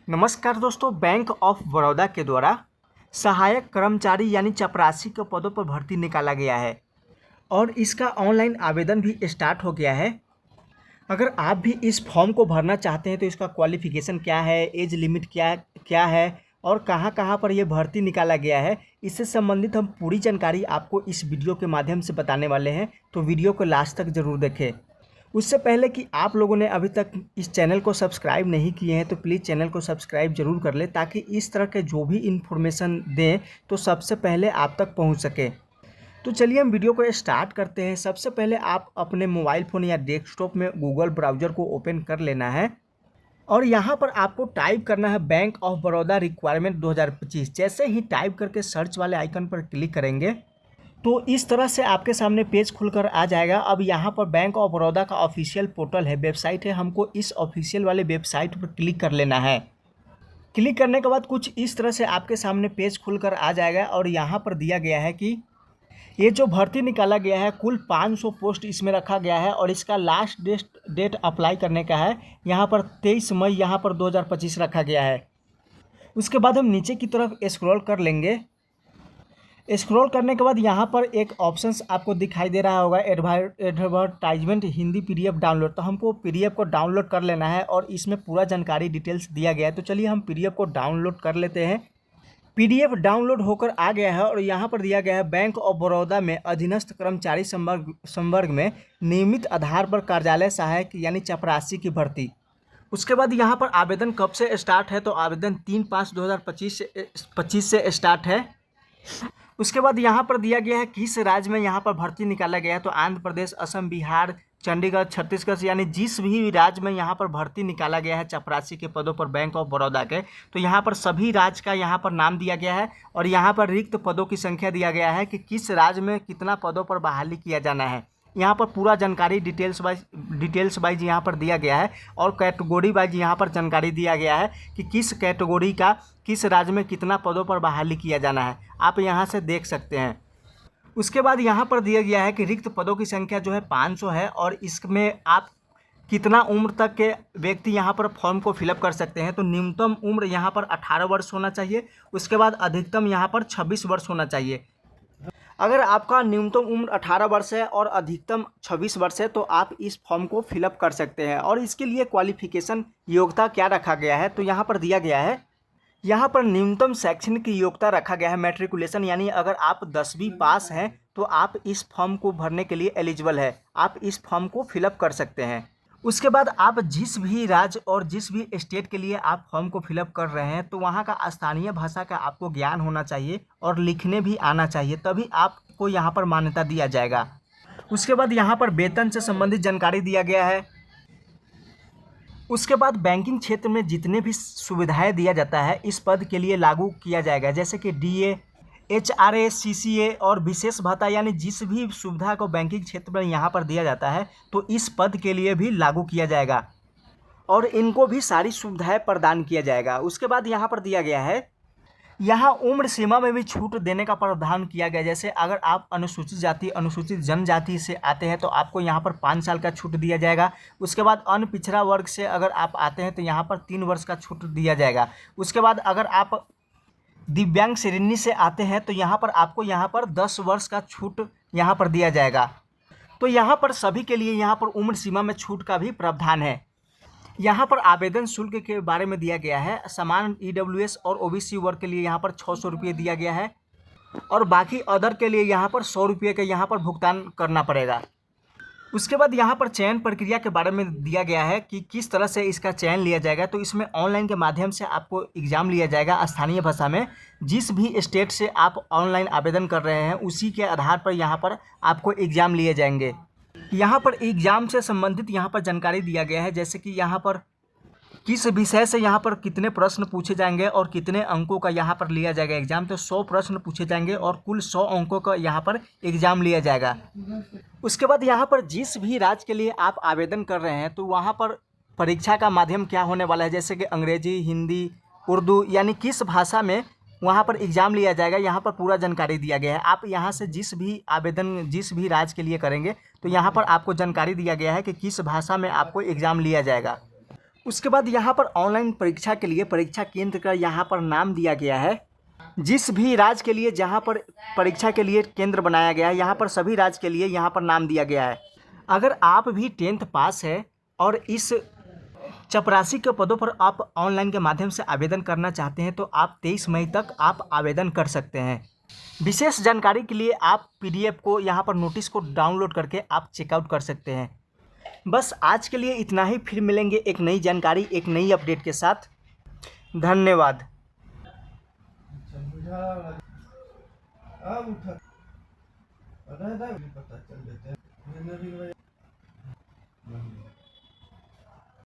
नमस्कार दोस्तों, bank of Baroda के द्वारा सहायक कर्मचारी यानी चपरासी के पदों पर भर्ती निकाला गया है और इसका ऑनलाइन आवेदन भी स्टार्ट हो गया है। अगर आप भी इस फॉर्म को भरना चाहते हैं तो इसका क्वालिफिकेशन क्या है, एज लिमिट क्या क्या है और कहाँ-कहाँ पर यह भर्ती निकाला गया है, इससे संबंधित हम पूरी जानकारी आपको इस वीडियो के माध्यम से बताने वाले हैं। तो वीडियो को लास्ट तक ज़रूर देखें। उससे पहले कि आप लोगों ने अभी तक इस चैनल को सब्सक्राइब नहीं किए हैं तो प्लीज़ चैनल को सब्सक्राइब जरूर कर लें, ताकि इस तरह के जो भी इन्फॉर्मेशन दें तो सबसे पहले आप तक पहुंच सके। तो चलिए हम वीडियो को स्टार्ट करते हैं। सबसे पहले आप अपने मोबाइल फ़ोन या डेस्कटॉप में गूगल ब्राउज़र को ओपन कर लेना है और यहाँ पर आपको टाइप करना है बैंक ऑफ बड़ौदा रिक्वायरमेंट 2025। जैसे ही टाइप करके सर्च वाले आइकन पर क्लिक करेंगे तो इस तरह से आपके सामने पेज खुलकर आ जाएगा। अब यहाँ पर बैंक ऑफ बड़ौदा का ऑफिशियल पोर्टल है, वेबसाइट है, हमको इस ऑफिशियल वाले वेबसाइट पर क्लिक कर लेना है। क्लिक करने के बाद कुछ इस तरह से आपके सामने पेज खुलकर आ जाएगा और यहाँ पर दिया गया है कि ये जो भर्ती निकाला गया है कुल 500 पोस्ट इसमें रखा गया है और इसका लास्ट डेट अप्लाई करने का है यहाँ पर 23 मई यहाँ पर 2025 रखा गया है। उसके बाद हम नीचे की तरफ स्क्रॉल कर लेंगे। स्क्रॉल करने के बाद यहाँ पर एक ऑप्शंस आपको दिखाई दे रहा होगा, एडवर्टाइजमेंट हिंदी पीडीएफ डाउनलोड। तो हमको पीडीएफ को डाउनलोड कर लेना है और इसमें पूरा जानकारी डिटेल्स दिया गया है। तो चलिए हम पीडीएफ को डाउनलोड कर लेते हैं। पीडीएफ डाउनलोड होकर आ गया है और यहाँ पर दिया गया है बैंक ऑफ बड़ौदा में अधीनस्थ कर्मचारी संवर्ग में नियमित आधार पर कार्यालय सहायक यानी चपरासी की भर्ती। उसके बाद यहाँ पर आवेदन कब से स्टार्ट है, तो आवेदन 3/5/2025 से स्टार्ट है। उसके बाद यहाँ पर दिया गया है किस राज्य में यहाँ पर भर्ती निकाला गया है, तो आंध्र प्रदेश, असम, बिहार, चंडीगढ़, छत्तीसगढ़, यानी जिस भी राज्य में यहाँ पर भर्ती निकाला गया है चपरासी के पदों पर बैंक ऑफ बड़ौदा के, तो यहाँ पर सभी राज्य का यहाँ पर नाम दिया गया है और यहाँ पर रिक्त पदों की संख्या दिया गया है कि किस राज्य में कितना पदों पर बहाली किया जाना है। यहाँ पर पूरा जानकारी डिटेल्स वाइज यहाँ पर दिया गया है और कैटेगरी वाइज यहाँ पर जानकारी दिया गया है कि किस कैटेगरी का किस राज्य में कितना पदों पर बहाली किया जाना है, आप यहाँ से देख सकते हैं। उसके बाद यहाँ पर दिया गया है कि रिक्त पदों की संख्या जो है 500 है और इसमें आप कितना उम्र तक के व्यक्ति यहाँ पर फॉर्म को फिलअप कर सकते हैं। तो न्यूनतम उम्र यहाँ पर 18 वर्ष होना चाहिए, उसके बाद अधिकतम यहाँ पर 26 वर्ष होना चाहिए। अगर आपका न्यूनतम उम्र 18 वर्ष है और अधिकतम 26 वर्ष है तो आप इस फॉर्म को फिलअप कर सकते हैं। और इसके लिए क्वालिफिकेशन योग्यता क्या रखा गया है, तो यहाँ पर दिया गया है, यहाँ पर न्यूनतम शैक्षणिक योग्यता रखा गया है मैट्रिकुलेशन, यानी अगर आप 10वीं पास हैं तो आप इस फॉर्म को भरने के लिए एलिजिबल है, आप इस फॉर्म को फिलअप कर सकते हैं। उसके बाद आप जिस भी राज्य और जिस भी स्टेट के लिए आप फॉर्म को फिलअप कर रहे हैं तो वहाँ का स्थानीय भाषा का आपको ज्ञान होना चाहिए और लिखने भी आना चाहिए, तभी आपको यहाँ पर मान्यता दिया जाएगा। उसके बाद यहाँ पर वेतन से संबंधित जानकारी दिया गया है। उसके बाद बैंकिंग क्षेत्र में जितने भी सुविधाएं दिया जाता है इस पद के लिए लागू किया जाएगा, जैसे कि डीए, एचआरए, सीसीए और विशेष भत्ता, यानी जिस भी सुविधा को बैंकिंग क्षेत्र में यहाँ पर दिया जाता है तो इस पद के लिए भी लागू किया जाएगा और इनको भी सारी सुविधाएं प्रदान किया जाएगा। उसके बाद यहाँ पर दिया गया है, यहाँ उम्र सीमा में भी छूट देने का प्रावधान किया गया। जैसे अगर आप अनुसूचित जाति अनुसूचित जनजाति से आते हैं तो आपको यहाँ पर 5 साल का छूट दिया जाएगा। उसके बाद अन्य पिछड़ा वर्ग से अगर आप आते हैं तो यहाँ पर 3 वर्ष का छूट दिया जाएगा। उसके बाद अगर आप दिव्यांग श्रेणी से आते हैं तो यहाँ पर आपको यहाँ पर 10 वर्ष का छूट यहाँ पर दिया जाएगा। तो यहाँ पर सभी के लिए यहाँ पर उम्र सीमा में छूट का भी प्रावधान है। यहाँ पर आवेदन शुल्क के बारे में दिया गया है, समान ईडब्ल्यूएस और ओबीसी वर्ग के लिए यहाँ पर 600 रुपये दिया गया है और बाकी अदर के लिए यहाँ पर 100 रुपये का यहाँ पर भुगतान करना पड़ेगा। उसके बाद यहाँ पर चयन प्रक्रिया के बारे में दिया गया है कि किस तरह से इसका चयन लिया जाएगा। तो इसमें ऑनलाइन के माध्यम से आपको एग्ज़ाम लिया जाएगा स्थानीय भाषा में। जिस भी स्टेट से आप ऑनलाइन आवेदन कर रहे हैं उसी के आधार पर यहाँ पर आपको एग्ज़ाम लिए जाएंगे। यहाँ पर एग्ज़ाम से संबंधित यहाँ पर जानकारी दिया गया है, जैसे कि यहाँ पर किस विषय से यहाँ पर कितने प्रश्न पूछे जाएंगे और कितने अंकों का यहाँ पर लिया जाएगा एग्ज़ाम। तो 100 प्रश्न पूछे जाएंगे और कुल 100 अंकों का यहाँ पर एग्ज़ाम लिया जाएगा। उसके बाद यहाँ पर जिस भी राज्य के लिए आप आवेदन कर रहे हैं तो वहाँ पर परीक्षा का माध्यम क्या होने वाला है, जैसे कि अंग्रेजी, हिंदी, उर्दू, यानी किस भाषा में वहाँ पर एग्ज़ाम लिया जाएगा, यहाँ पर पूरा जानकारी दिया गया है। आप यहाँ से जिस भी आवेदन जिस भी राज्य के लिए करेंगे तो यहाँ पर आपको जानकारी दिया गया है कि किस भाषा में आपको एग्ज़ाम लिया जाएगा। उसके बाद यहाँ पर ऑनलाइन परीक्षा के लिए परीक्षा केंद्र का यहाँ पर नाम दिया गया है। जिस भी राज्य के लिए जहाँ पर परीक्षा के लिए केंद्र बनाया गया है, यहाँ पर सभी राज्य के लिए यहाँ पर नाम दिया गया है। अगर आप भी 10th पास है और इस चपरासी के पदों पर आप ऑनलाइन के माध्यम से आवेदन करना चाहते हैं तो आप 23 मई तक आप आवेदन कर सकते हैं। विशेष जानकारी के लिए आप PDF को यहाँ पर नोटिस को डाउनलोड करके आप चेकआउट कर सकते हैं। बस आज के लिए इतना ही, फिर मिलेंगे एक नई जानकारी एक नई अपडेट के साथ। धन्यवाद। पता चल देते हैं।